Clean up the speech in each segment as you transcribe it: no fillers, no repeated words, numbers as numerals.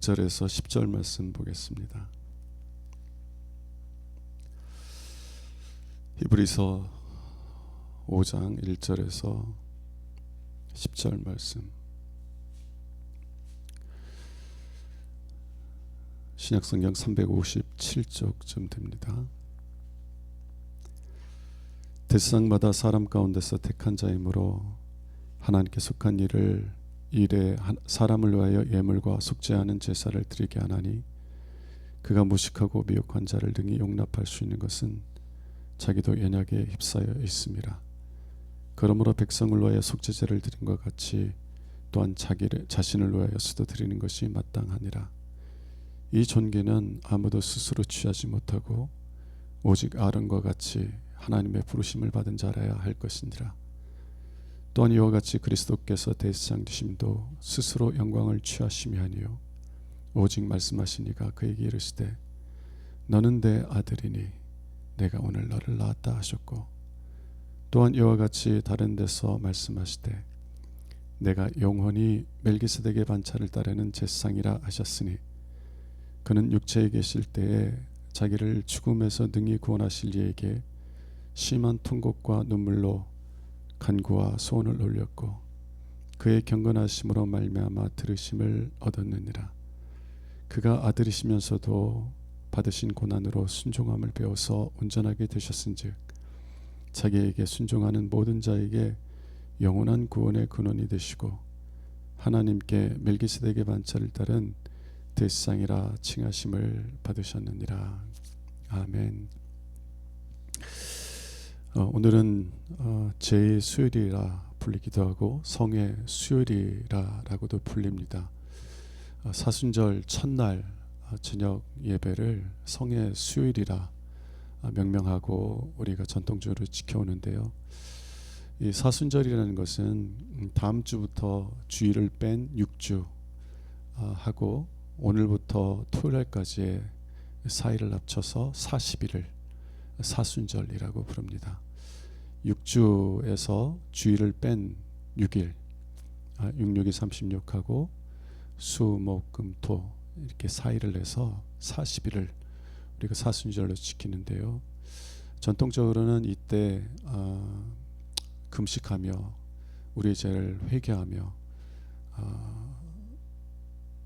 1절에서 10절 말씀 보겠습니다. 히브리서 5장 1절에서 10절 말씀. 신약성경 357쪽쯤 됩니다. 대상마다 사람 가운데서 택한 자이므로 하나님께 속한 일에 사람을 위하여 예물과 속죄하는 제사를 드리게 하나니 그가 무식하고 미혹한 자를 등이 용납할 수 있는 것은 자기도 연약에 휩싸여 있음이라. 그러므로 백성을 위하여 속죄제를 드린 것 같이 또한 자신을 위하여서도 드리는 것이 마땅하니라. 이 존귀는 아무도 스스로 취하지 못하고 오직 아론과 같이 하나님의 부르심을 받은 자라야 할 것이니라. 또한 이와 같이 그리스도께서 대제사장 되심도 스스로 영광을 취하심이 아니요 오직 말씀하시니가 그에게 이르시되 너는 내 아들이니 내가 오늘 너를 낳았다 하셨고, 또한 이와 같이 다른 데서 말씀하시되 내가 영원히 멜기세덱의 반차를 따르는 제사장이라 하셨으니 그는 육체에 계실 때에 자기를 죽음에서 능히 구원하실 이에게 심한 통곡과 눈물로 간구와 소원을 올렸고 그의 경건하심으로 말미암아 들으심을 얻었느니라. 그가 아들이시면서도 받으신 고난으로 순종함을 배워서 온전하게 되셨은즉 자기에게 순종하는 모든 자에게 영원한 구원의 근원이 되시고 하나님께 멜기세덱의 반차를 따른 대제사장이라 칭하심을 받으셨느니라. 아멘. 오늘은 제 수요일이라 불리기도 하고 성의 수요일이라고도 불립니다. 사순절 첫날 저녁 예배를 성의 수요일이라 명명하고 우리가 전통적으로 지켜오는데요. 이 사순절이라는 것은 다음 주부터 주일을 뺀 6주 하고 오늘부터 토요일까지의 4일을 합쳐서 40일을 사순절이라고 부릅니다. 6주에서 주일을 뺀 6일, 66이 36하고 수, 목, 금, 토 이렇게 4일을 해서 40일을 우리가 사순절로 지키는데요. 전통적으로는 이때 금식하며 우리의 죄를 회개하며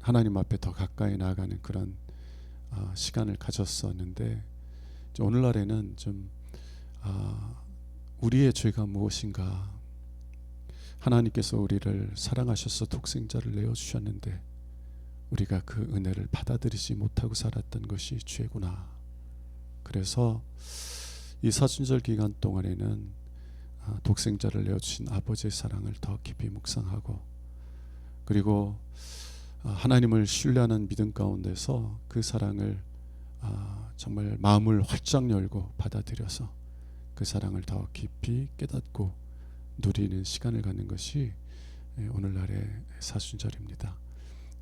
하나님 앞에 더 가까이 나아가는 그런 시간을 가졌었는데 오늘날에는 좀 우리의 죄가 무엇인가, 하나님께서 우리를 사랑하셔서 독생자를 내어주셨는데 우리가 그 은혜를 받아들이지 못하고 살았던 것이 죄구나. 그래서 이 사순절 기간 동안에는 독생자를 내어주신 아버지의 사랑을 더 깊이 묵상하고, 그리고 하나님을 신뢰하는 믿음 가운데서 그 사랑을 정말 마음을 활짝 열고 받아들여서 그 사랑을 더 깊이 깨닫고 누리는 시간을 갖는 것이 오늘날의 사순절입니다.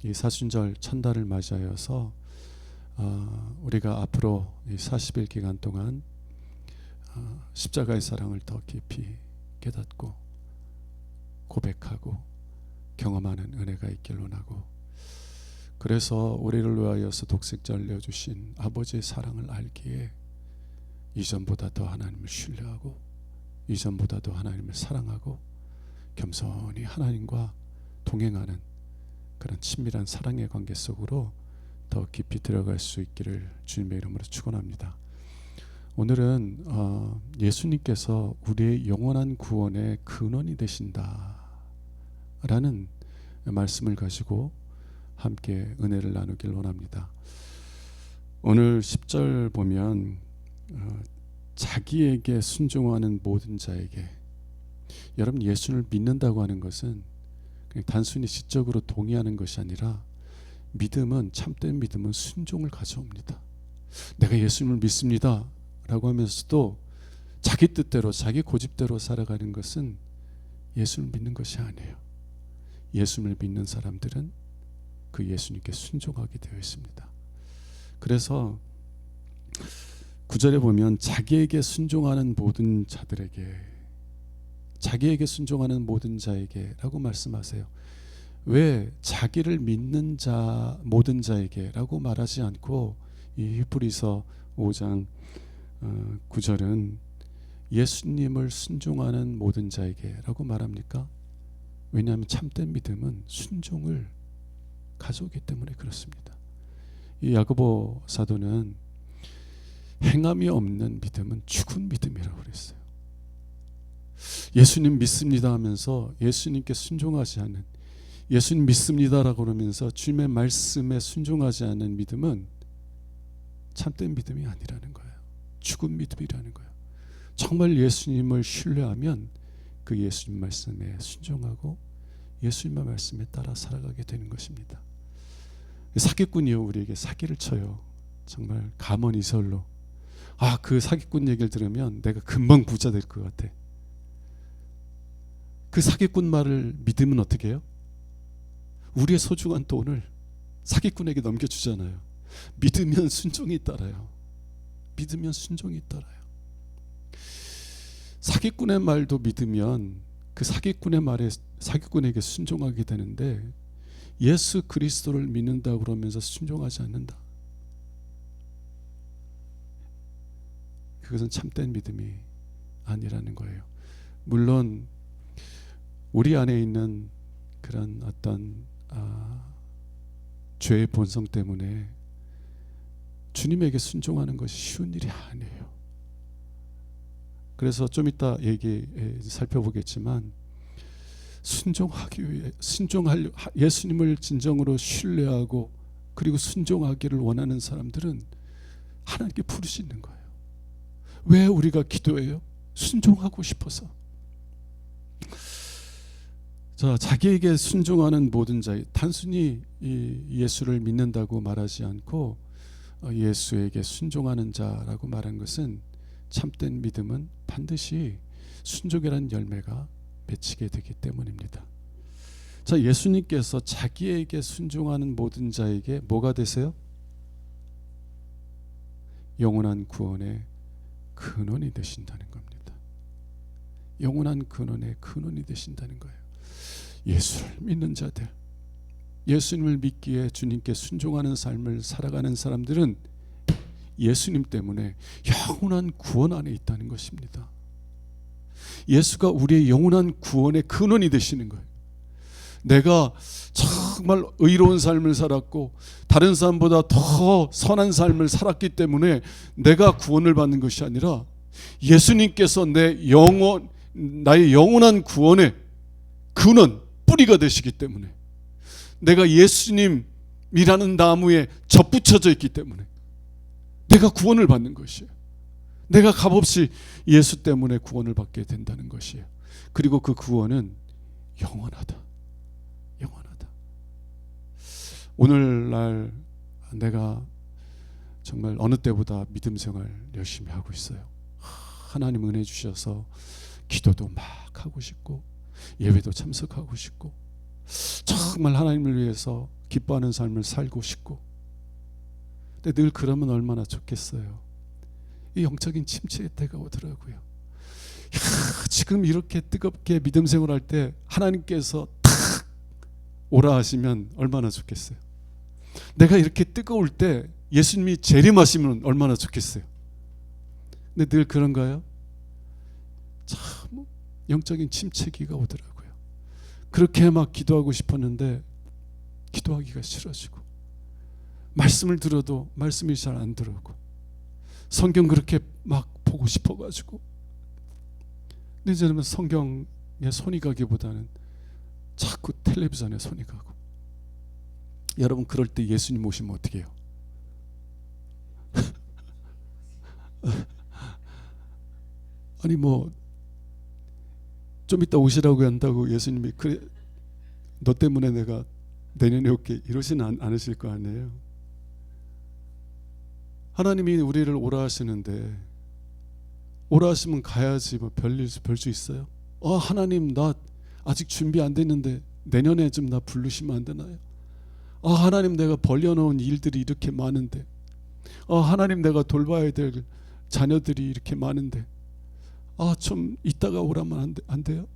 이 사순절 첫날을 맞이하여서 우리가 앞으로 이 40일 기간 동안 십자가의 사랑을 더 깊이 깨닫고 고백하고 경험하는 은혜가 있길 원하고, 그래서 우리를 위하여서 독생자를 내어주신 아버지의 사랑을 알기에 이전보다 더 하나님을 신뢰하고 이전보다 더 하나님을 사랑하고 겸손히 하나님과 동행하는 그런 친밀한 사랑의 관계 속으로 더 깊이 들어갈 수 있기를 주님의 이름으로 축원합니다. 오늘은 예수님께서 우리의 영원한 구원의 근원이 되신다 라는 말씀을 가지고 함께 은혜를 나누길 원합니다. 오늘 10절 보면 자기에게 순종하는 모든 자에게, 여러분 예수를 믿는다고 하는 것은 그냥 단순히 지적으로 동의하는 것이 아니라 믿음은, 참된 믿음은 순종을 가져옵니다. 내가 예수님을 믿습니다 라고 하면서도 자기 뜻대로 자기 고집대로 살아가는 것은 예수를 믿는 것이 아니에요. 예수를 믿는 사람들은 그 예수님께 순종하게 되어 있습니다. 그래서 9절에 보면 자기에게 순종하는 모든 자들에게, 자기에게 순종하는 모든 자에게 라고 말씀하세요. 왜 자기를 믿는 자 모든 자에게라고 말하지 않고 이 히브리서 5장 9절은 예수님을 순종하는 모든 자에게라고 말합니까? 왜냐하면 참된 믿음은 순종을 가져오기 때문에 그렇습니다. 이 야고보 사도는 행함이 없는 믿음은 죽은 믿음이라고 그랬어요. 예수님 믿습니다 하면서 예수님께 순종하지 않는, 예수님 믿습니다라고 그러면서 주님의 말씀에 순종하지 않는 믿음은 참된 믿음이 아니라는 거예요. 죽은 믿음이라는 거예요. 정말 예수님을 신뢰하면 그 예수님 말씀에 순종하고 예수님의 말씀에 따라 살아가게 되는 것입니다. 사기꾼이요, 우리에게 사기를 쳐요. 정말 가만이설로. 그 사기꾼 얘기를 들으면 내가 금방 부자 될 것 같아. 그 사기꾼 말을 믿으면 어떻게 해요? 우리의 소중한 돈을 사기꾼에게 넘겨주잖아요. 믿으면 순종이 따라요. 믿으면 순종이 따라요. 사기꾼의 말도 믿으면 그 사기꾼의 말에 사기꾼에게 순종하게 되는데, 예수 그리스도를 믿는다고 그러면서 순종하지 않는다. 그것은 참된 믿음이 아니라는 거예요. 물론 우리 안에 있는 그런 어떤 죄의 본성 때문에 주님에게 순종하는 것이 쉬운 일이 아니에요. 그래서 좀 이따 살펴보겠지만, 순종하기 위해 예수님을 진정으로 신뢰하고 그리고 순종하기를 원하는 사람들은 하나님께 부르시는 거예요. 왜 우리가 기도해요? 순종하고 싶어서. 자, 자기에게 순종하는 모든 자, 단순히 예수를 믿는다고 말하지 않고 예수에게 순종하는 자라고 말한 것은, 참된 믿음은 반드시 순종이라는 열매가 맺히게 되기 때문입니다. 자, 예수님께서 자기에게 순종하는 모든 자에게 뭐가 되세요? 영원한 구원의 근원이 되신다는 겁니다. 영원한 근원의 근원이 되신다는 거예요. 예수를 믿는 자들, 예수님을 믿기에 주님께 순종하는 삶을 살아가는 사람들은 예수님 때문에 영원한 구원 안에 있다는 것입니다. 예수가 우리의 영원한 구원의 근원이 되시는 거예요. 내가 정말 의로운 삶을 살았고 다른 사람보다 더 선한 삶을 살았기 때문에 내가 구원을 받는 것이 아니라, 예수님께서 나의 영원한 구원의 근원, 뿌리가 되시기 때문에, 내가 예수님이라는 나무에 접붙여져 있기 때문에 내가 구원을 받는 것이에요. 내가 값없이 예수 때문에 구원을 받게 된다는 것이에요. 그리고 그 구원은 영원하다. 영원하다. 오늘날 내가 정말 어느 때보다 믿음 생활 열심히 하고 있어요. 하나님 은혜 주셔서 기도도 막 하고 싶고 예배도 참석하고 싶고 정말 하나님을 위해서 기뻐하는 삶을 살고 싶고, 근데 늘 그러면 얼마나 좋겠어요. 이 영적인 침체의 때가 오더라고요. 지금 이렇게 뜨겁게 믿음 생활할 때 하나님께서 탁 오라 하시면 얼마나 좋겠어요. 내가 이렇게 뜨거울 때 예수님이 재림하시면 얼마나 좋겠어요. 근데 늘 그런가요? 참 영적인 침체기가 오더라고요. 그렇게 막 기도하고 싶었는데 기도하기가 싫어지고, 말씀을 들어도 말씀이 잘 안 들어오고, 성경 그렇게 막 보고 싶어가지고, 근데 이제는 성경에 손이 가기보다는 자꾸 텔레비전에 손이 가고. 여러분, 그럴 때 예수님 오시면 어떻게 해요? 아니 좀 이따 오시라고 한다고 예수님이 그래 너 때문에 내가 내년에 올게 이러지는 않으실 거 아니에요. 하나님이 우리를 오라 하시는데, 오라 하시면 가야지 뭐 별수 있어요? 하나님 나 아직 준비 안 됐는데 내년에 좀 나 부르시면 안 되나요? 하나님 내가 벌려놓은 일들이 이렇게 많은데, 하나님 내가 돌봐야 될 자녀들이 이렇게 많은데 좀 이따가 오라면 안 돼요?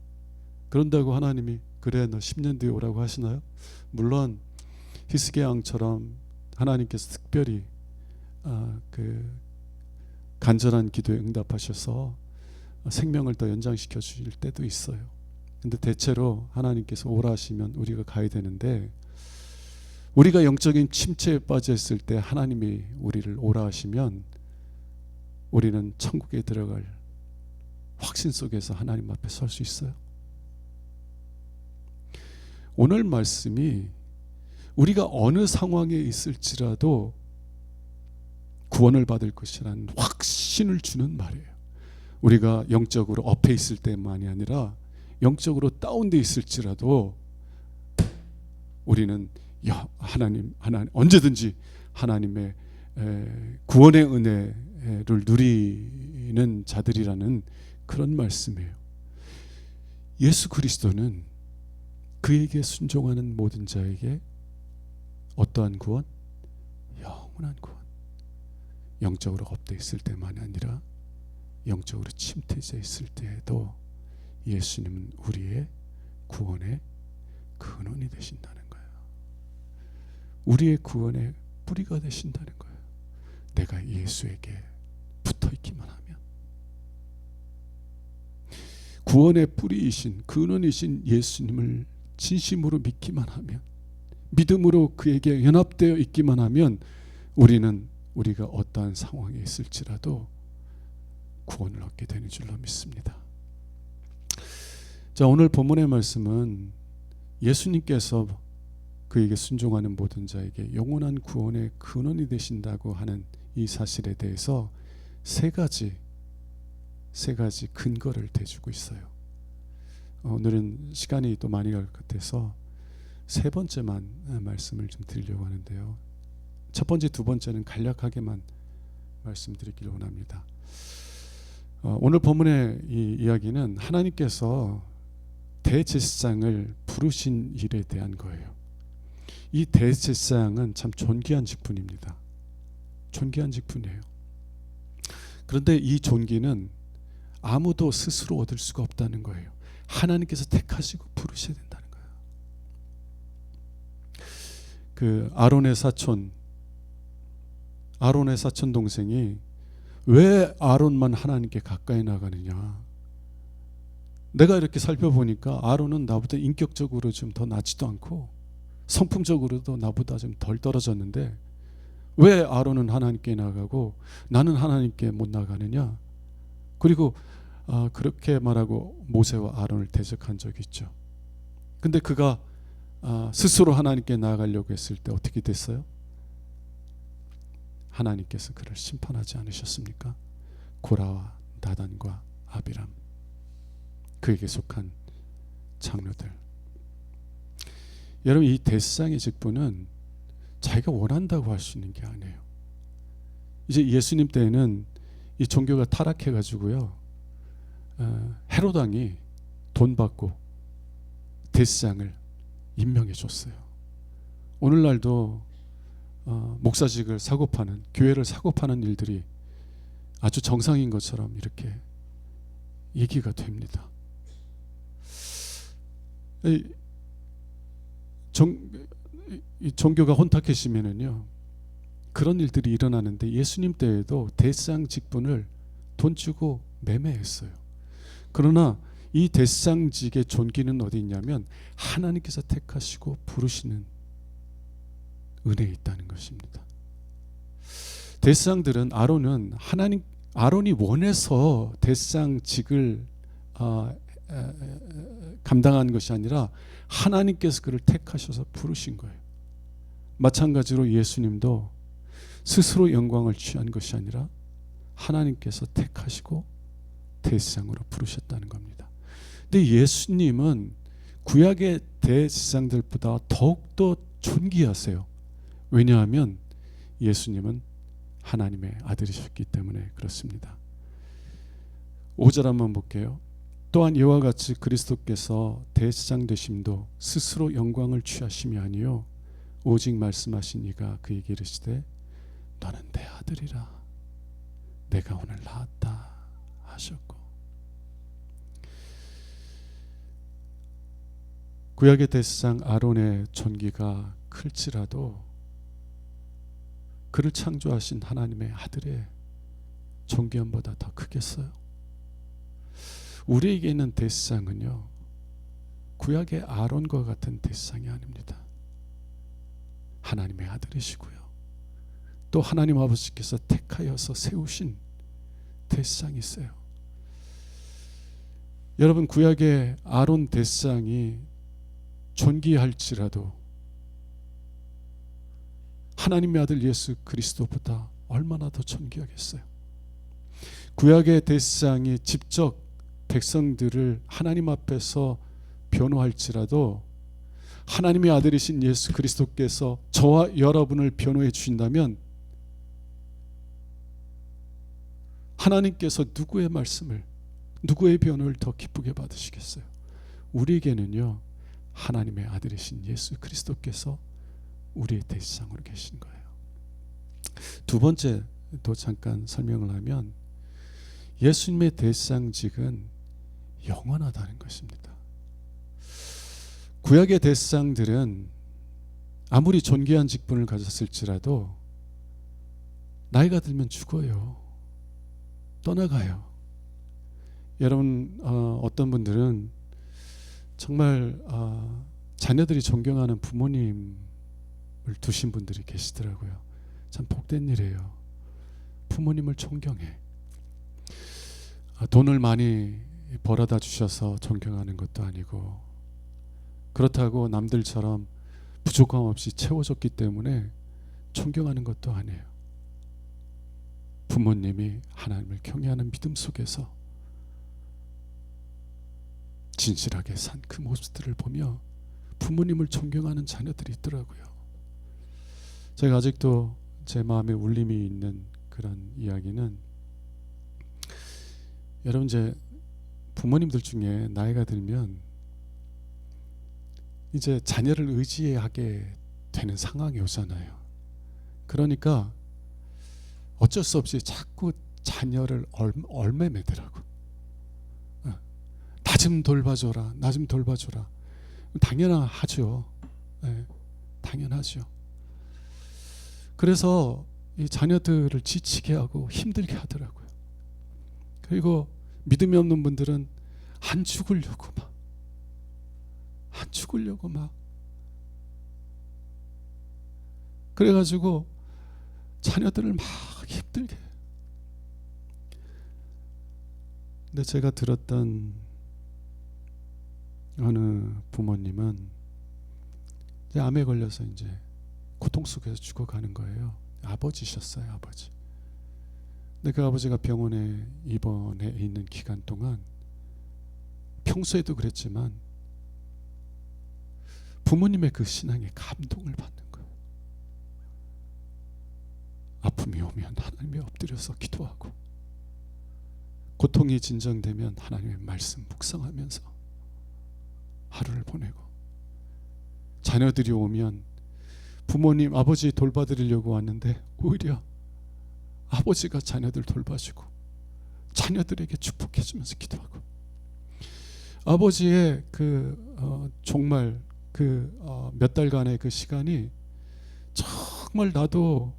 그런다고 하나님이 그래 너 10년 뒤에 오라고 하시나요? 물론 히스기야 왕처럼 하나님께서 특별히 그 간절한 기도에 응답하셔서 생명을 더 연장시켜 주실 때도 있어요. 근데 대체로 하나님께서 오라 하시면 우리가 가야 되는데, 우리가 영적인 침체에 빠져 있을 때 하나님이 우리를 오라 하시면 우리는 천국에 들어갈 확신 속에서 하나님 앞에 설 수 있어요. 오늘 말씀이 우리가 어느 상황에 있을지라도 구원을 받을 것이라는 확신을 주는 말이에요. 우리가 영적으로 업해 있을 때만이 아니라 영적으로 다운돼 있을지라도 우리는 하나님 언제든지 하나님의 구원의 은혜를 누리는 자들이라는 그런 말씀이에요. 예수 그리스도는 그에게 순종하는 모든 자에게 어떠한 구원? 영원한 구원. 영적으로 업돼 있을 때만이 아니라 영적으로 침체되어 있을 때에도 예수님은 우리의 구원의 근원이 되신다는 거예요. 우리의 구원의 뿌리가 되신다는 거예요. 내가 예수에게 붙어 있기만 하면, 구원의 뿌리이신 근원이신 예수님을 진심으로 믿기만 하면, 믿음으로 그에게 연합되어 있기만 하면 우리가 어떠한 상황에 있을지라도 구원을 얻게 되는 줄로 믿습니다. 자, 오늘 본문의 말씀은 예수님께서 그에게 순종하는 모든 자에게 영원한 구원의 근원이 되신다고 하는 이 사실에 대해서 세 가지 근거를 대주고 있어요. 오늘은 시간이 또 많이 갈 것 같아서 세 번째만 말씀을 좀 드리려고 하는데요. 첫 번째, 두 번째는 간략하게만 말씀드리기를 원합니다. 오늘 본문의 이 이야기는 하나님께서 대제사장을 부르신 일에 대한 거예요. 이 대제사장은 참 존귀한 직분입니다. 존귀한 직분이에요. 그런데 이 존귀는 아무도 스스로 얻을 수가 없다는 거예요. 하나님께서 택하시고 부르셔야 된다는 거예요. 그 아론의 사촌 동생이 왜 아론만 하나님께 가까이 나가느냐, 내가 이렇게 살펴보니까 아론은 나보다 인격적으로 좀 더 낫지도 않고 성품적으로도 나보다 좀 덜 떨어졌는데 왜 아론은 하나님께 나가고 나는 하나님께 못 나가느냐. 그리고 그렇게 말하고 모세와 아론을 대적한 적이 있죠. 근데 그가 스스로 하나님께 나아가려고 했을 때 어떻게 됐어요? 하나님께서 그를 심판하지 않으셨습니까? 고라와 나단과 아비람, 그에게 속한 장로들. 여러분, 이 대제사장의 직분은 자기가 원한다고 할 수 있는 게 아니에요. 이제 예수님 때에는 이 종교가 타락해 가지고요, 헤롯 왕이 돈 받고 대제사장을 임명해 줬어요. 오늘날도 목사직을 사고 파는, 교회를 사고 파는 일들이 아주 정상인 것처럼 이렇게 얘기가 됩니다. 종교가 혼탁해지면은요, 그런 일들이 일어나는데 예수님 때에도 대제사장 직분을 돈 주고 매매했어요. 그러나 이 대제사장직의 존귀는 어디 있냐면 하나님께서 택하시고 부르시는 은혜에 있다는 것입니다. 대제사장들은 아론이 원해서 대제사장직을 감당한 것이 아니라 하나님께서 그를 택하셔서 부르신 거예요. 마찬가지로 예수님도 스스로 영광을 취한 것이 아니라 하나님께서 택하시고 대제사장으로 부르셨다는 겁니다. 근데 예수님은 구약의 대제사장들보다 더욱더 존귀하세요. 왜냐하면 예수님은 하나님의 아들이셨기 때문에 그렇습니다. 5절 한번 볼게요. 또한 이와 같이 그리스도께서 대제사장 되심도 스스로 영광을 취하심이 아니요 오직 말씀하신 이가 그에게 이르시되 너는 내 아들이라 내가 오늘 낳았다 하셨고, 구약의 대상 아론의 존귀가 클지라도 그를 창조하신 하나님의 아들의 존귀함보다 더 크겠어요? 우리에게 있는 대상은요, 구약의 아론과 같은 대상이 아닙니다. 하나님의 아들이시고요, 또 하나님 아버지께서 택하여서 세우신 대상이 있어요. 여러분, 구약의 아론 대상이 존귀할지라도 하나님의 아들 예수 그리스도보다 얼마나 더 존귀하겠어요? 구약의 대상이 직접 백성들을 하나님 앞에서 변호할지라도 하나님의 아들이신 예수 그리스도께서 저와 여러분을 변호해 주신다면 하나님께서 누구의 말씀을, 누구의 변호를 더 기쁘게 받으시겠어요? 우리에게는요, 하나님의 아들이신 예수 그리스도께서 우리의 대상으로 계신 거예요. 두 번째도 잠깐 설명을 하면, 예수님의 대상직은 영원하다는 것입니다. 구약의 대상들은 아무리 존귀한 직분을 가졌을지라도 나이가 들면 죽어요. 떠나가요. 여러분, 어떤 분들은 정말 자녀들이 존경하는 부모님을 두신 분들이 계시더라고요. 참 복된 일이에요. 부모님을 존경해. 돈을 많이 벌어다 주셔서 존경하는 것도 아니고, 그렇다고 남들처럼 부족함 없이 채워줬기 때문에 존경하는 것도 아니에요. 부모님이 하나님을 경외하는 믿음 속에서 진실하게 산 그 모습들을 보며 부모님을 존경하는 자녀들이 있더라고요. 제가 아직도 제 마음에 울림이 있는 그런 이야기는, 여러분, 이제 부모님들 중에 나이가 들면 이제 자녀를 의지하게 되는 상황이 오잖아요. 그러니까 어쩔 수 없이 자꾸 자녀를 얼매매더라고. 나 좀 돌봐줘라, 나 좀 돌봐줘라. 당연하죠. 네, 당연하죠. 그래서 이 자녀들을 지치게 하고 힘들게 하더라고요. 그리고 믿음이 없는 분들은 안 죽으려고 막 그래가지고 자녀들을 막 힘들게. 근데 제가 들었던 어느 부모님은 이제 암에 걸려서 이제 고통 속에서 죽어가는 거예요. 아버지셨어요, 아버지. 근데 그 아버지가 병원에 입원해 있는 기간 동안 평소에도 그랬지만 부모님의 그 신앙에 감동을 받는 거예요. 아픔이 오면 하나님에 엎드려서 기도하고, 고통이 진정되면 하나님의 말씀 묵상하면서 하루를 보내고, 자녀들이 오면 부모님, 아버지 돌봐드리려고 왔는데 오히려 아버지가 자녀들 돌봐주고 자녀들에게 축복해주면서 기도하고, 아버지의 정말 몇 달간의 그 시간이 정말 나도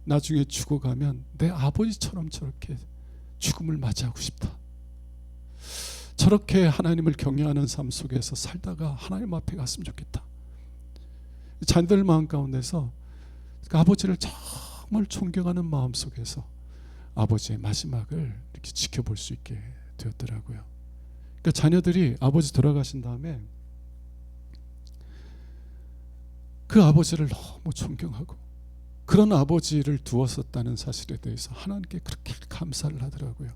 나중에 죽어가면 내 아버지처럼 저렇게 죽음을 맞이하고 싶다. 저렇게 하나님을 경외하는 삶 속에서 살다가 하나님 앞에 갔으면 좋겠다. 자녀들 마음 가운데서 그 아버지를 정말 존경하는 마음 속에서 아버지의 마지막을 이렇게 지켜볼 수 있게 되었더라고요. 그러니까 자녀들이 아버지 돌아가신 다음에 그 아버지를 너무 존경하고 그런 아버지를 두었었다는 사실에 대해서 하나님께 그렇게 감사를 하더라고요.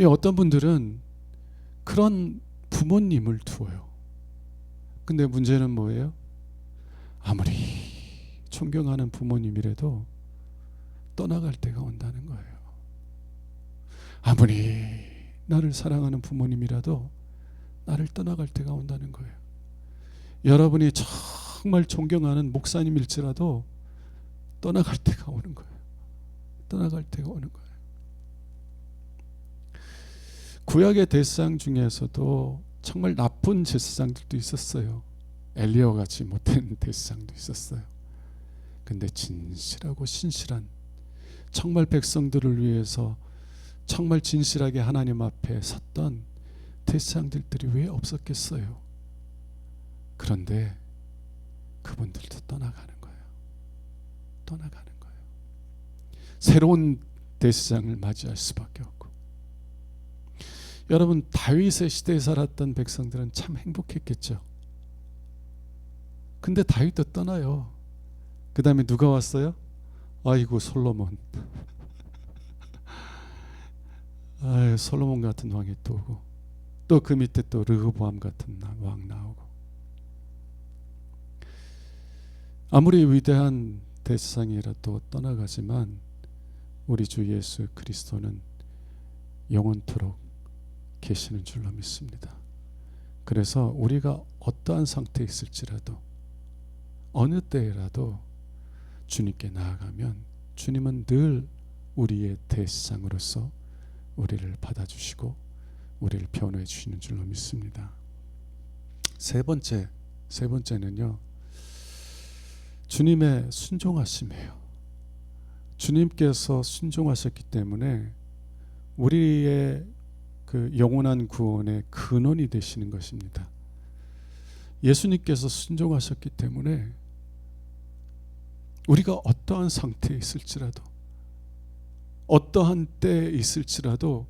어떤 분들은 그런 부모님을 두어요. 근데 문제는 뭐예요? 아무리 존경하는 부모님이라도 떠나갈 때가 온다는 거예요. 아무리 나를 사랑하는 부모님이라도 나를 떠나갈 때가 온다는 거예요. 여러분이 정말 존경하는 목사님일지라도 떠나갈 때가 오는 거예요. 떠나갈 때가 오는 거예요. 구약의 대상 중에서도 정말 나쁜 제사장들도 있었어요. 엘리야와 같이 못된 제사장도 있었어요. 근데 진실하고 신실한, 정말 백성들을 위해서 정말 진실하게 하나님 앞에 섰던 제사장들이 왜 없었겠어요? 그런데 그분들도 떠나가는 거예요. 떠나가는 거예요. 새로운 제사장을 맞이할 수밖에 없고. 여러분, 다윗의 시대에 살았던 백성들은 참 행복했겠죠. 근데 다윗도 떠나요. 그 다음에 누가 왔어요? 아이고, 솔로몬. 아유, 솔로몬 같은 왕이 또 오고, 또 그 밑에 또 르호보암 같은 왕 나오고. 아무리 위대한 대제사장이라도 떠나가지만 우리 주 예수 그리스도는 영원토록 계시는 줄로 믿습니다. 그래서 우리가 어떠한 상태에 있을지라도, 어느 때라도 주님께 나아가면 주님은 늘 우리의 대제사장으로서 우리를 받아주시고 우리를 변호해 주시는 줄로 믿습니다. 세 번째는요, 주님의 순종하심이에요. 주님께서 순종하셨기 때문에 우리의 그 영원한 구원의 근원이 되시는 것입니다. 예수님께서 순종하셨기 때문에 우리가 어떠한 상태에 있을지라도, 어떠한 때에 있을지라도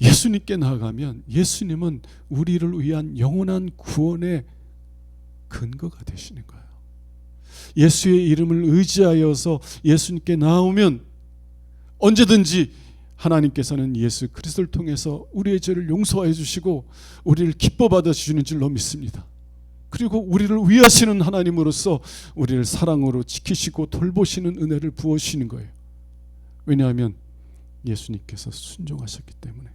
예수님께 나아가면 예수님은 우리를 위한 영원한 구원의 근거가 되시는 거예요. 예수의 이름을 의지하여서 예수님께 나오면 언제든지 하나님께서는 예수 그리스도를 통해서 우리의 죄를 용서해 주시고 우리를 기뻐 받아 주시는 줄로 믿습니다. 그리고 우리를 위하시는 하나님으로서 우리를 사랑으로 지키시고 돌보시는 은혜를 부어주시는 거예요. 왜냐하면 예수님께서 순종하셨기 때문에.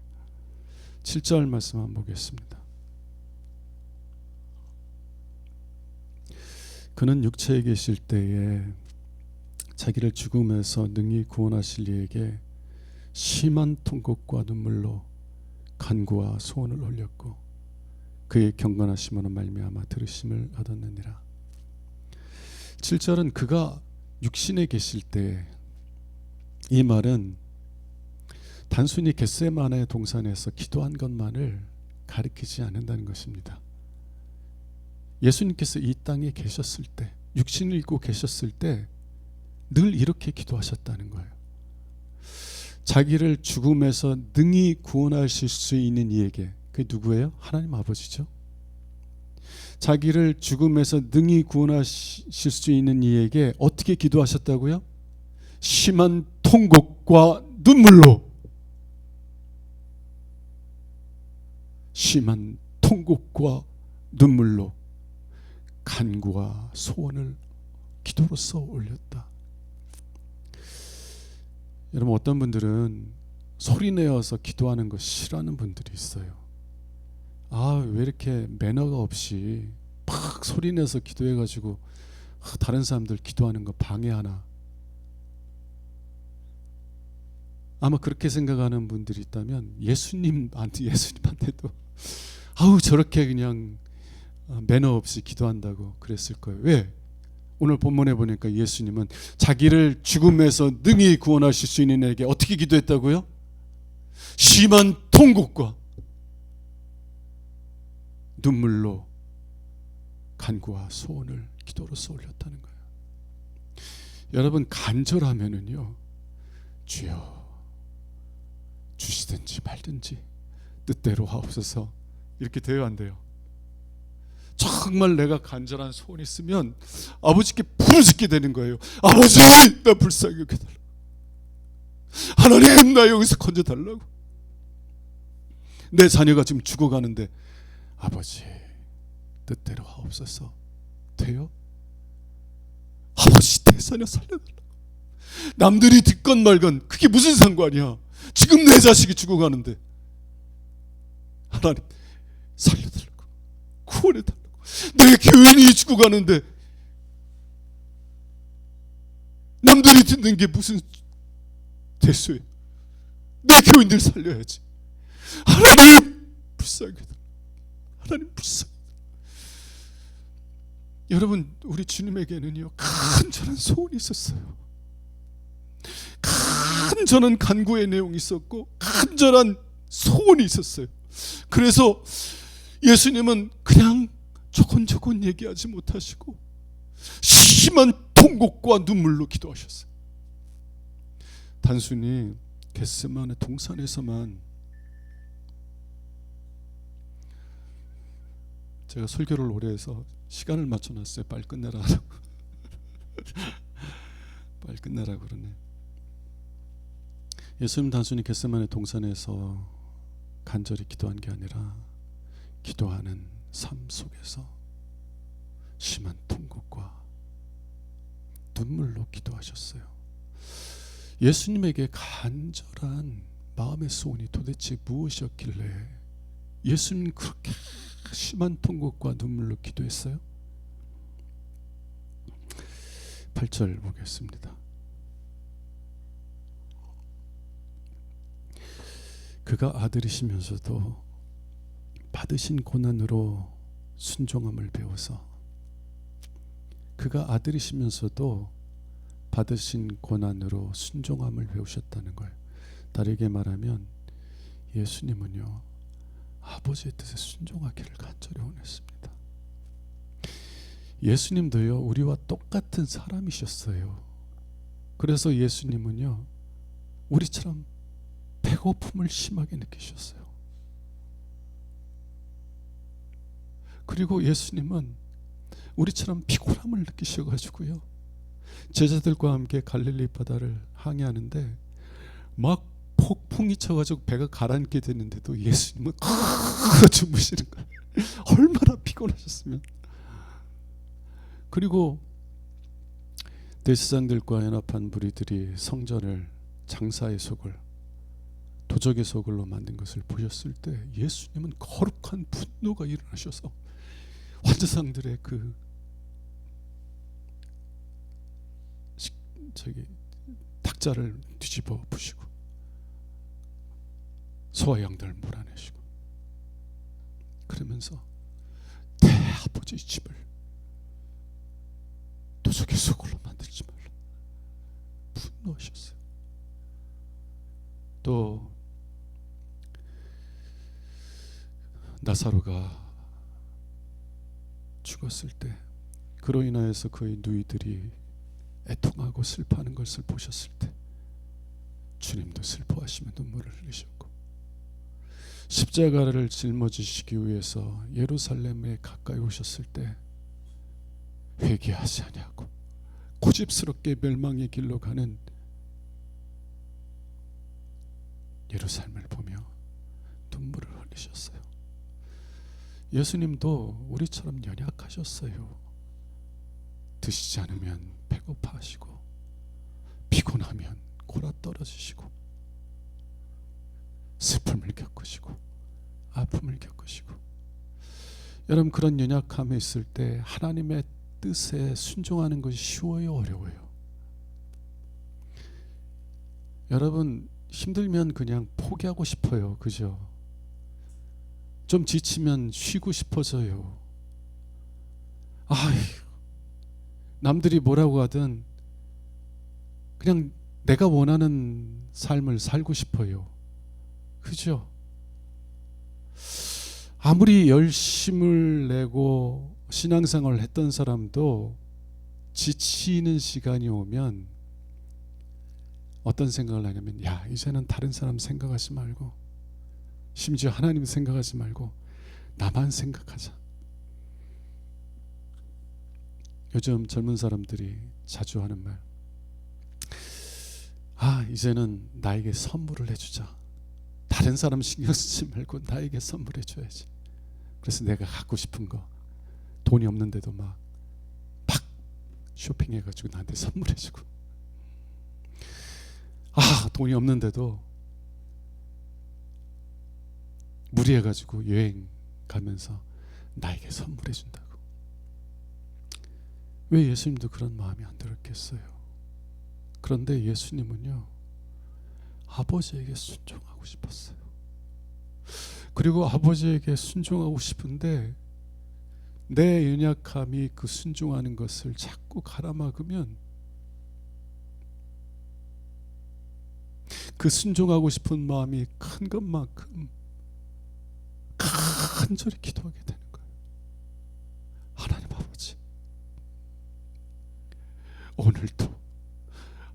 7절 말씀 한번 보겠습니다. 그는 육체에 계실 때에 자기를 죽음에서 능히 구원하실 이에게 심한 통곡과 눈물로 간구와 소원을 올렸고 그의 경건하심으로 말미암아 들으심을 얻었느니라. 7절은 그가 육신에 계실 때, 이 말은 단순히 겟세마네 동산에서 기도한 것만을 가리키지 않는다는 것입니다. 예수님께서 이 땅에 계셨을 때, 육신을 입고 계셨을 때 늘 이렇게 기도하셨다는 거예요. 자기를 죽음에서 능히 구원하실 수 있는 이에게, 그게 누구예요? 하나님 아버지죠. 자기를 죽음에서 능히 구원하실 수 있는 이에게 어떻게 기도하셨다고요? 심한 통곡과 눈물로, 심한 통곡과 눈물로 간구와 소원을 기도로서 올렸다. 여러분, 어떤 분들은 소리내어서 기도하는 거 싫어하는 분들이 있어요. 왜 이렇게 매너가 없이 막 소리내서 기도해가지고 다른 사람들 기도하는 거 방해하나. 아마 그렇게 생각하는 분들이 있다면 예수님한테도 저렇게 그냥 매너 없이 기도한다고 그랬을 거예요. 왜? 오늘 본문에 보니까 예수님은 자기를 죽음에서 능히 구원하실 수 있는 이에게 어떻게 기도했다고요? 심한 통곡과 눈물로 간구와 소원을 기도로서 올렸다는 거예요. 여러분, 간절하면은요, 주여 주시든지 말든지 뜻대로 하옵소서, 이렇게 돼요, 안 돼요? 정말 내가 간절한 소원이 있으면 아버지께 부르짖게 되는 거예요. 아버지, 나 불쌍히 여겨달라고. 하나님, 나 여기서 건져달라고. 내 자녀가 지금 죽어가는데 아버지 뜻대로 하옵소서. 돼요? 아버지, 내 자녀 살려달라고. 남들이 듣건 말건 그게 무슨 상관이야. 지금 내 자식이 죽어가는데 하나님 살려달라고, 구원해달라고. 내 교인이 죽어가는데 남들이 듣는 게 무슨 대수예요. 내 교인들 살려야지. 하나님 불쌍히 해달라고. 하나님 불쌍. 여러분, 우리 주님에게는요 간절한 소원이 있었어요. 간절한 간구의 내용이 있었고 간절한 소원이 있었어요. 그래서 예수님은 그냥 조곤조곤 얘기하지 못하시고 심한 통곡과 눈물로 기도하셨어요. 단순히 겟세마네 동산에서만, 제가 설교를 오래 해서 시간을 맞춰놨어요. 빨리 끝내라고. 빨리 끝내라고 그러네. 예수님 단순히 겟세마네 동산에서 간절히 기도한 게 아니라 기도하는 삶 속에서 심한 통곡과 눈물로 기도하셨어요. 예수님에게 간절한 마음의 소원이 도대체 무엇이었길래 예수님 그렇게 심한 통곡과 눈물로 기도했어요? 8절 보겠습니다. 그가 아들이시면서도 받으신 고난으로 순종함을 배워서, 그가 아들이시면서도 받으신 고난으로 순종함을 배우셨다는 거예요. 다르게 말하면 예수님은요 아버지의 뜻에 순종하기를 간절히 원했습니다. 예수님도요 우리와 똑같은 사람이셨어요. 그래서 예수님은요 우리처럼 배고픔을 심하게 느끼셨어요. 그리고 예수님은 우리처럼 피곤함을 느끼셔가지고요 제자들과 함께 갈릴리 바다를 항해하는데 막 폭풍이 쳐가지고 배가 가라앉게 됐는데도 예수님은 주무시는 거예요. 얼마나 피곤하셨으면. 그리고 대제사장들과 연합한 무리들이 성전을 장사의 소굴, 도적의 소굴로 만든 것을 보셨을 때 예수님은 거룩한 분노가 일어나셔서 환자상들의 그 탁자를 뒤집어 부시고 소와 양들을 몰아내시고 그러면서 대아버지의 집을 도적의 소굴로 만들지 말라 분노하셨어요. 또 나사로가 죽었을 때 그로 인하여서 그의 누이들이 애통하고 슬퍼하는 것을 보셨을 때 주님도 슬퍼하시며 눈물을 흘리셨고, 십자가를 짊어지시기 위해서 예루살렘에 가까이 오셨을 때 회개하지 아니하고 고집스럽게 멸망의 길로 가는 예루살렘을 보며 눈물을 흘리셨어요. 예수님도 우리처럼 연약하셨어요. 드시지 않으면 배고파하시고 피곤하면 골아 떨어지시고 슬픔을 겪으시고 아픔을 겪으시고. 여러분, 그런 연약함에 있을 때 하나님의 뜻에 순종하는 것이 쉬워요, 어려워요? 여러분, 힘들면 그냥 포기하고 싶어요, 그죠? 좀 지치면 쉬고 싶어져요. 남들이 뭐라고 하든 그냥 내가 원하는 삶을 살고 싶어요, 그죠? 아무리 열심을 내고 신앙생활을 했던 사람도 지치는 시간이 오면 어떤 생각을 하냐면, 야, 이제는 다른 사람 생각하지 말고, 심지어 하나님 생각하지 말고 나만 생각하자. 요즘 젊은 사람들이 자주 하는 말, 이제는 나에게 선물을 해주자. 다른 사람 신경 쓰지 말고 나에게 선물해 줘야지. 그래서 내가 갖고 싶은 거, 돈이 없는데도 막 쇼핑해가지고 나한테 선물해주고, 돈이 없는데도 무리해가지고 여행 가면서 나에게 선물해준다고. 왜 예수님도 그런 마음이 안 들었겠어요? 그런데 예수님은요 아버지에게 순종하고 싶었어요. 그리고 아버지에게 순종하고 싶은데 내 연약함이 그 순종하는 것을 자꾸 가라막으면 그 순종하고 싶은 마음이 큰 것만큼 간절히 기도하게 되는 거예요. 하나님 아버지, 오늘도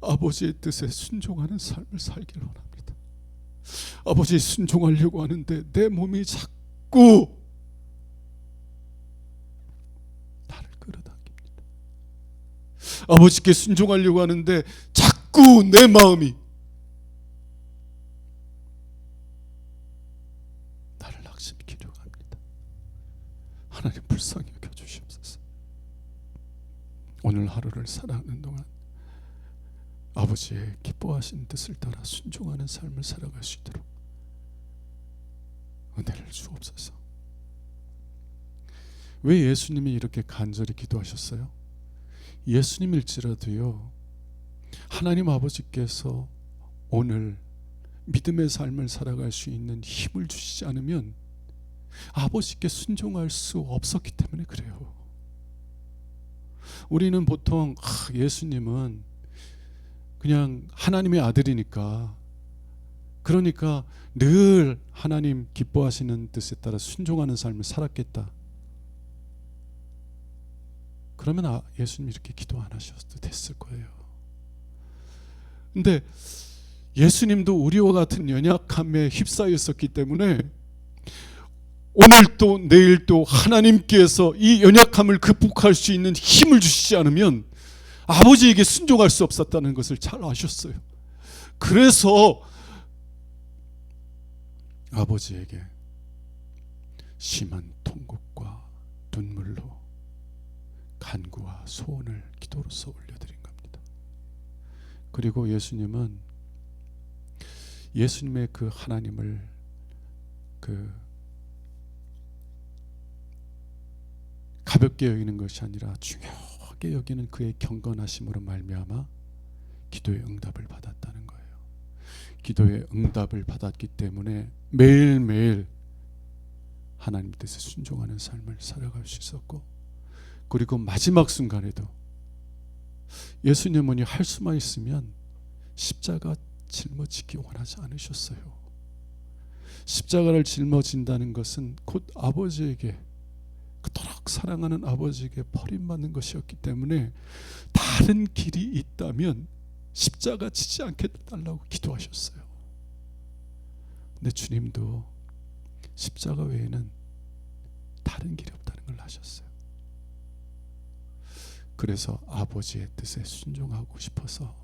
아버지의 뜻에 순종하는 삶을 살기를 원합니다. 아버지에 순종하려고 하는데 내 몸이 자꾸 나를 끌어당깁니다. 아버지께 순종하려고 하는데 자꾸 내 마음이 나를 낙심시키려고 합니다. 하나님 불쌍히 여겨주시옵소서. 오늘 하루를 살아가는 동안 아버지의 기뻐하신 뜻을 따라 순종하는 삶을 살아갈 수 있도록 은혜를 주옵소서. 왜 예수님이 이렇게 간절히 기도하셨어요? 예수님일지라도요, 하나님 아버지께서 오늘 믿음의 삶을 살아갈 수 있는 힘을 주시지 않으면 아버지께 순종할 수 없었기 때문에 그래요. 우리는 보통 예수님은 그냥 하나님의 아들이니까, 그러니까 늘 하나님 기뻐하시는 뜻에 따라 순종하는 삶을 살았겠다. 그러면 예수님 이렇게 기도 안 하셔도 됐을 거예요. 근데 예수님도 우리와 같은 연약함에 휩싸였었기 때문에 오늘도 내일도 하나님께서 이 연약함을 극복할 수 있는 힘을 주시지 않으면 아버지에게 순종할 수 없었다는 것을 잘 아셨어요. 그래서 아버지에게 심한 통곡과 눈물로 간구와 소원을 기도로서 올려드린 겁니다. 그리고 예수님은 예수님의 그 하나님을 가볍게 여기는 것이 아니라 중요하게 여기는 그의 경건하심으로 말미암아 기도의 응답을 받았다는 거예요. 기도의 응답을 받았기 때문에 매일매일 하나님 뜻에 순종하는 삶을 살아갈 수 있었고, 그리고 마지막 순간에도 예수님은 할 수만 있으면 십자가 짊어지기 원하지 않으셨어요. 십자가를 짊어진다는 것은 곧 아버지에게, 그토록 사랑하는 아버지에게 버림받는 것이었기 때문에 다른 길이 있다면 십자가 지지 않게 달라고 기도하셨어요. 근데 주님도 십자가 외에는 다른 길이 없다는 걸 아셨어요. 그래서 아버지의 뜻에 순종하고 싶어서,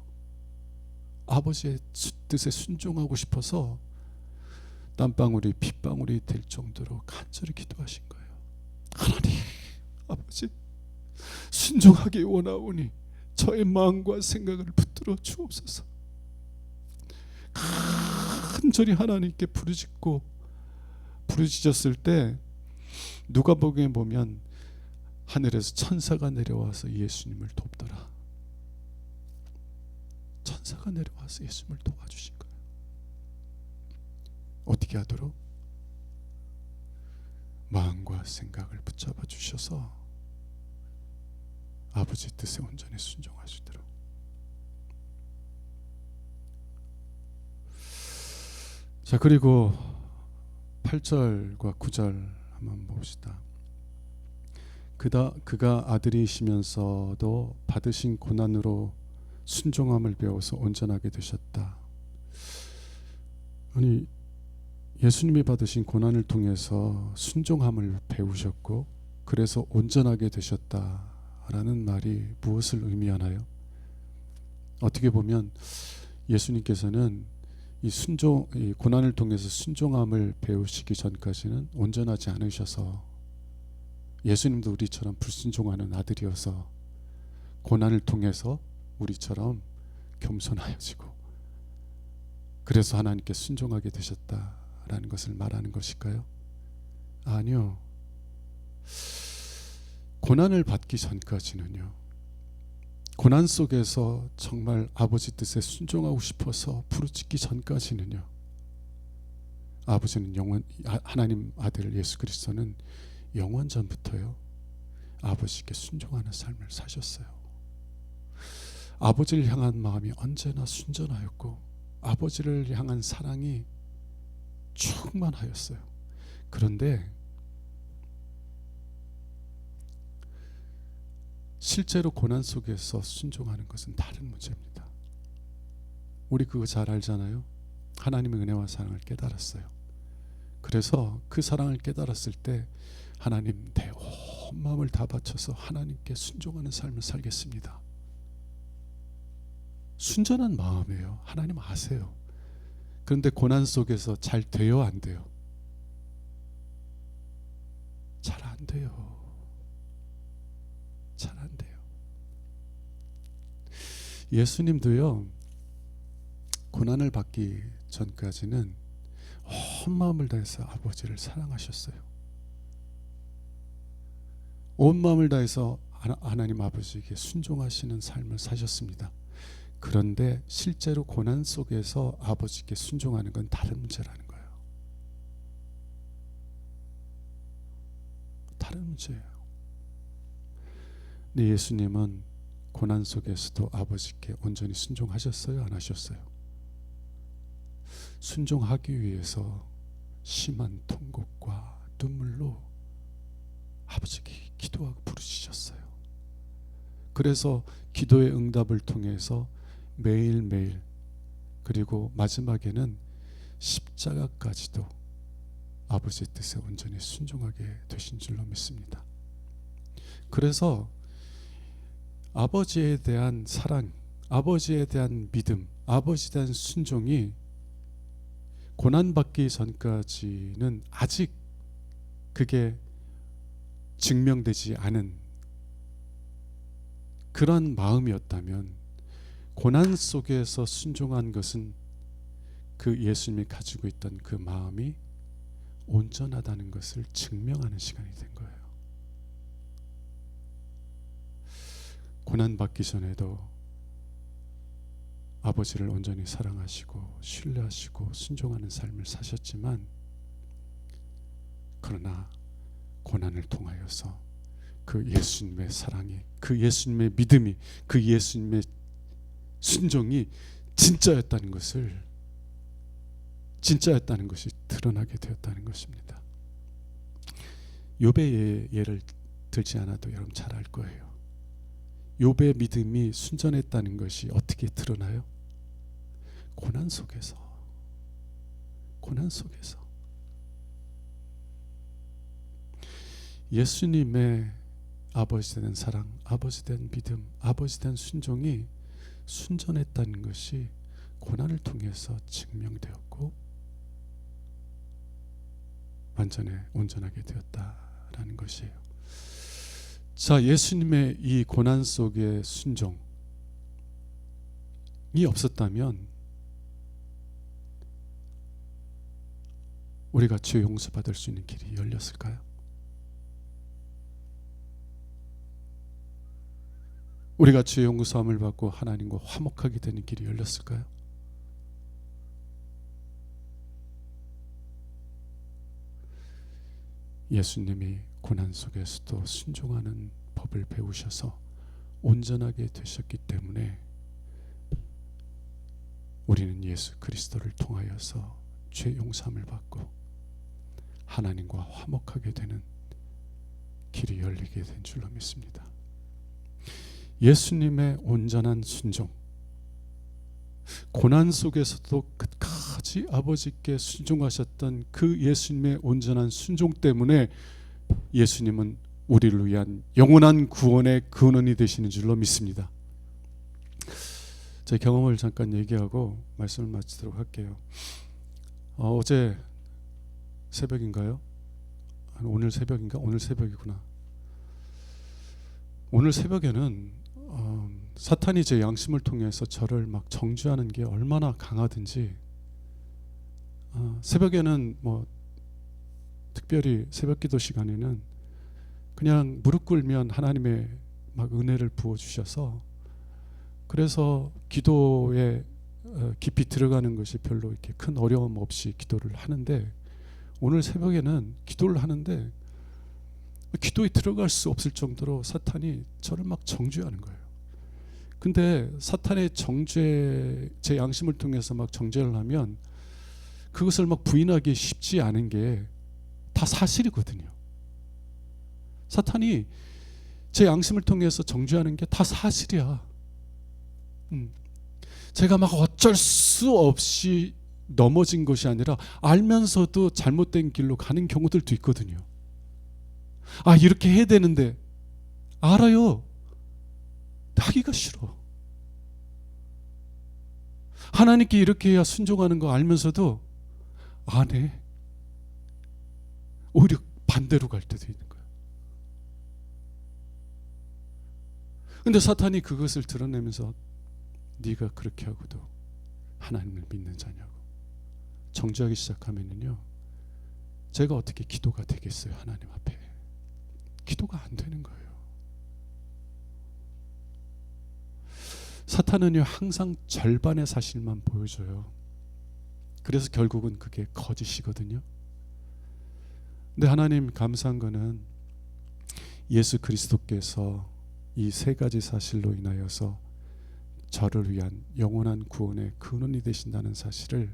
아버지의 뜻에 순종하고 싶어서 땀방울이 핏방울이 될 정도로 간절히 기도하신 거예요. 하나님 아버지, 순종하기 원하오니 저의 마음과 생각을 붙들어 주옵소서. 간절히 하나님께 부르짖었을 때 누가복음에 보면 하늘에서 천사가 내려와서 예수님을 돕더라. 천사가 내려와서 예수님을 도와주신 거예요. 어떻게 하도록? 마음과 생각을 붙잡아 주셔서 아버지 뜻에 온전히 순종하시도록. 자, 그리고 8절과 9절 한번 봅시다. 그가 아들이시면서도 받으신 고난으로 순종함을 배워서 온전하게 되셨다. 아니, 예수님이 받으신 고난을 통해서 순종함을 배우셨고 그래서 온전하게 되셨다라는 말이 무엇을 의미하나요? 어떻게 보면 예수님께서는 이 고난을 통해서 순종함을 배우시기 전까지는 온전하지 않으셔서, 예수님도 우리처럼 불순종하는 아들이어서 고난을 통해서 우리처럼 겸손하여지고 그래서 하나님께 순종하게 되셨다라는 것을 말하는 것일까요? 아니요. 고난을 받기 전까지는요, 고난 속에서 정말 아버지 뜻에 순종하고 싶어서 부르짖기 전까지는요, 아버지는 하나님 아들 예수 그리스도는 영원 전부터요 아버지께 순종하는 삶을 사셨어요. 아버지를 향한 마음이 언제나 순전하였고 아버지를 향한 사랑이 충만하였어요. 그런데 실제로 고난 속에서 순종하는 것은 다른 문제입니다. 우리 그거 잘 알잖아요. 하나님의 은혜와 사랑을 깨달았어요. 그래서 그 사랑을 깨달았을 때 하나님 내 온 마음을 다 바쳐서 하나님께 순종하는 삶을 살겠습니다. 순전한 마음이에요. 하나님 아세요. 그런데 고난 속에서 잘 돼요, 안 돼요? 잘 안 돼요. 잘 안 돼요. 예수님도요 고난을 받기 전까지는 온 마음을 다해서 아버지를 사랑하셨어요. 온 마음을 다해서 하나님 아버지에게 순종하시는 삶을 사셨습니다. 그런데 실제로 고난 속에서 아버지께 순종하는 건 다른 문제라는 거예요. 다른 문제예요. 근데 예수님은 고난 속에서도 아버지께 온전히 순종하셨어요? 안 하셨어요? 순종하기 위해서 심한 통곡과 눈물로 아버지께 기도하고 부르짖었어요. 그래서 기도의 응답을 통해서 매일매일 그리고 마지막에는 십자가까지도 아버지의 뜻에 온전히 순종하게 되신 줄로 믿습니다. 그래서 아버지에 대한 사랑, 아버지에 대한 믿음, 아버지에 대한 순종이 고난받기 전까지는 아직 그게 증명되지 않은 그런 마음이었다면 고난 속에서 순종한 것은 그 예수님이 가지고 있던 그 마음이 온전하다는 것을 증명하는 시간이 된 거예요. 고난받기 전에도 아버지를 온전히 사랑하시고 신뢰하시고 순종하는 삶을 사셨지만 그러나 고난을 통하여서 그 예수님의 사랑이, 그 예수님의 믿음이, 그 예수님의 순종이 진짜였다는 것이 드러나게 되었다는 것입니다. 욥의 예를 들지 않아도 여러분 잘 알 거예요. 욥의 믿음이 순전했다는 것이 어떻게 드러나요? 고난 속에서. 예수님의 아버지에 대한 사랑, 아버지에 대한 믿음, 아버지에 대한 순종이 순전했다는 것이 고난을 통해서 증명되었고 온전하게 되었다라는 것이에요. 자, 예수님의 이 고난 속의 순종이 없었다면 우리가 죄 용서받을 수 있는 길이 열렸을까요? 우리가 죄 용서함을 받고 하나님과 화목하게 되는 길이 열렸을까요? 예수님이 고난 속에서도 순종하는 법을 배우셔서 온전하게 되셨기 때문에 우리는 예수 그리스도를 통하여서 죄 용서함을 받고 하나님과 화목하게 되는 길이 열리게 된 줄로 믿습니다. 예수님의 온전한 순종, 고난 속에서도 끝까지 아버지께 순종하셨던 그 예수님의 온전한 순종 때문에 예수님은 우리를 위한 영원한 구원의 근원이 되시는 줄로 믿습니다. 제 경험을 잠깐 얘기하고 말씀을 마치도록 할게요. 어제 새벽인가요? 오늘 새벽인가? 오늘 새벽이구나. 오늘 새벽에는 사탄이 제 양심을 통해서 저를 막 정죄하는 게 얼마나 강하든지 새벽에는 뭐 특별히 새벽기도 시간에는 그냥 무릎 꿇으면 하나님의 막 은혜를 부어주셔서 그래서 기도의 깊이 들어가는 것이 별로 이렇게 큰 어려움 없이 기도를 하는데, 오늘 새벽에는 기도를 하는데 기도에 들어갈 수 없을 정도로 사탄이 저를 막 정죄하는 거예요. 근데 사탄의 정죄, 제 양심을 통해서 막 정죄를 하면 그것을 막 부인하기 쉽지 않은 게 다 사실이거든요. 사탄이 제 양심을 통해서 정죄하는 게 다 사실이야. 제가 막 어쩔 수 없이 넘어진 것이 아니라 알면서도 잘못된 길로 가는 경우들도 있거든요. 아, 이렇게 해야 되는데 알아요. 하기가 싫어. 하나님께 이렇게 해야 순종하는 거 알면서도 안 해. 오히려 반대로 갈 때도 있는 거야. 근데 사탄이 그것을 드러내면서 네가 그렇게 하고도 하나님을 믿는 자냐고 정죄하기 시작하면은요, 제가 어떻게 기도가 되겠어요? 하나님 앞에 기도가 안 되는 거예요. 사탄은요, 항상 절반의 사실만 보여줘요. 그래서 결국은 그게 거짓이거든요. 근데 하나님 감사한 거는 예수 그리스도께서 이 세 가지 사실로 인하여서 저를 위한 영원한 구원의 근원이 되신다는 사실을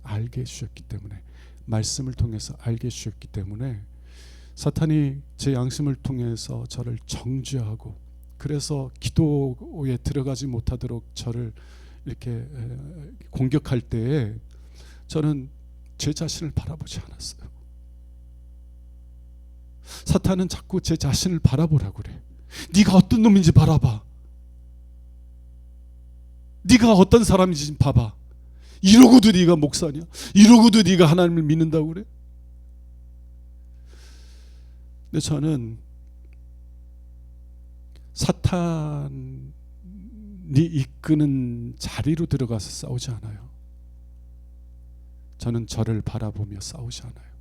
알게 해주셨기 때문에, 말씀을 통해서 알게 해주셨기 때문에 사탄이 제 양심을 통해서 저를 정죄하고, 그래서 기도에 들어가지 못하도록 저를 이렇게 공격할 때에 저는 제 자신을 바라보지 않았어요. 사탄은 자꾸 제 자신을 바라보라고 그래. 네가 어떤 놈인지 바라봐. 네가 어떤 사람인지 좀 봐봐. 이러고도 네가 목사냐? 이러고도 네가 하나님을 믿는다고 그래? 근데 저는 사탄이 이끄는 자리로 들어가서 싸우지 않아요. 저는 저를 바라보며 싸우지 않아요.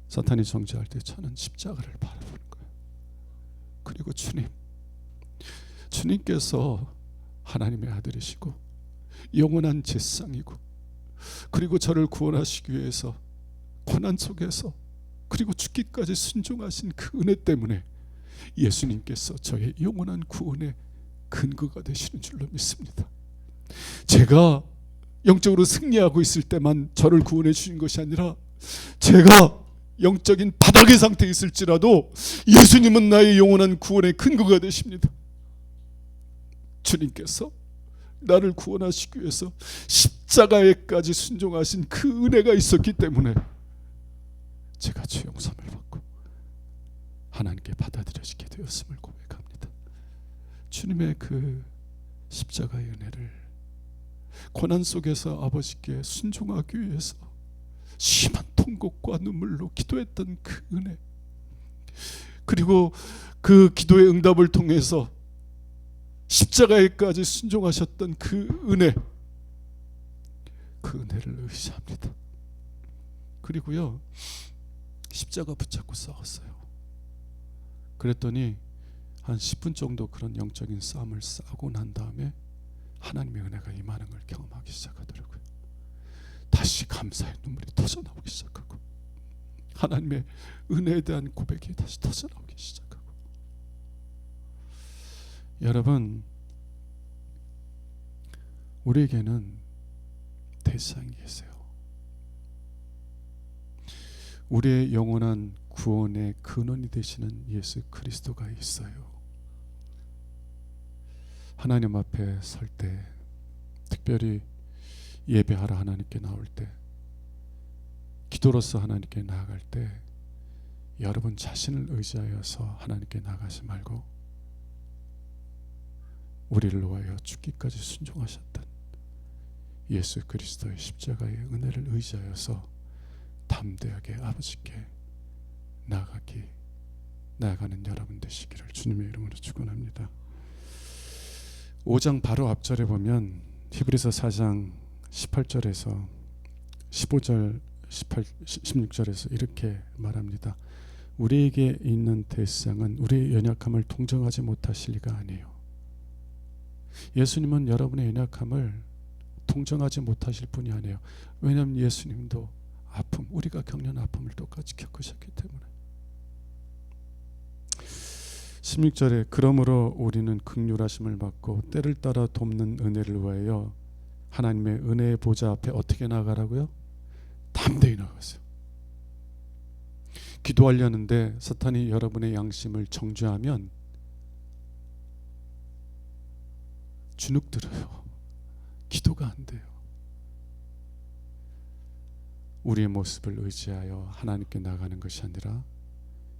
사탄이 정죄할 때 저는 십자가를 바라보는 거예요. 그리고 주님께서 하나님의 아들이시고 영원한 제사장이고, 그리고 저를 구원하시기 위해서 고난 속에서 그리고 죽기까지 순종하신 그 은혜 때문에 예수님께서 저의 영원한 구원의 근거가 되시는 줄로 믿습니다. 제가 영적으로 승리하고 있을 때만 저를 구원해 주신 것이 아니라, 제가 영적인 바닥의 상태에 있을지라도 예수님은 나의 영원한 구원의 근거가 되십니다. 주님께서 나를 구원하시기 위해서 십자가에까지 순종하신 그 은혜가 있었기 때문에 제가 죄 용서를 받고 하나님께 받아들여지게 되었음을 고백합니다. 주님의 그 십자가의 은혜를, 고난 속에서 아버지께 순종하기 위해서 심한 통곡과 눈물로 기도했던 그 은혜, 그리고 그 기도의 응답을 통해서 십자가에까지 순종하셨던 그 은혜, 그 은혜를 의지합니다. 그리고요, 십자가 붙잡고 싸웠어요. 그랬더니 한 10분 정도 그런 영적인 싸움을 싸고 난 다음에 하나님의 은혜가 임하는 걸 경험하기 시작하더라고요. 다시 감사의 눈물이 터져나오기 시작하고, 하나님의 은혜에 대한 고백이 다시 터져나오기 시작하고. 여러분, 우리에게는 대상이 계세요. 우리의 영원한 구원의 근원이 되시는 예수 그리스도가 있어요. 하나님 앞에 설 때, 특별히 예배하러 하나님께 나올 때, 기도로서 하나님께 나아갈 때, 여러분 자신을 의지하여서 하나님께 나가지 말고 우리를 위하여 죽기까지 순종하셨던 예수 그리스도의 십자가의 은혜를 의지하여서 담대하게 아버지께 나아가는 여러분 되시기를 주님의 이름으로 축원합니다. 5장 바로 앞절에 보면 히브리서 4장 18절에서 15절 16절에서 이렇게 말합니다. 우리에게 있는 대상은 우리의 연약함을 동정하지 못하실 리가 아니에요. 예수님은 여러분의 연약함을 동정하지 못하실 분이 아니에요. 왜냐하면 예수님도 아픔, 우리가 겪는 아픔을 똑같이 겪으셨기 때문에. 16절에 그러므로 우리는 긍휼하심을 받고 때를 따라 돕는 은혜를 위하여 하나님의 은혜의 보좌 앞에 어떻게 나가라고요? 담대히 나가세요. 기도하려는데 사탄이 여러분의 양심을 정죄하면 주눅들어요. 기도가 안 돼요. 우리의 모습을 의지하여 하나님께 나가는 것이 아니라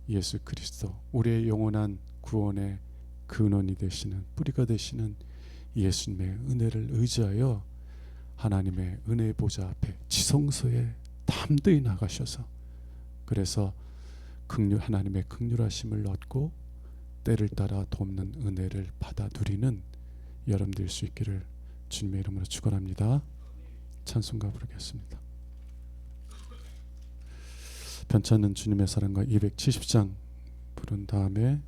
예수 그리스도, 우리의 영원한 구원의 근원이 되시는, 뿌리가 되시는 예수님의 은혜를 의지하여 하나님의 은혜의 보좌 앞에 지성소에 담대히 나가셔서, 그래서 하나님의 긍휼하심을 얻고 때를 따라 돕는 은혜를 받아 누리는 여러분 될 수 있기를 주님의 이름으로 축원합니다. 찬송가 부르겠습니다. 편찮은 주님의 사랑과 270장 부른 다음에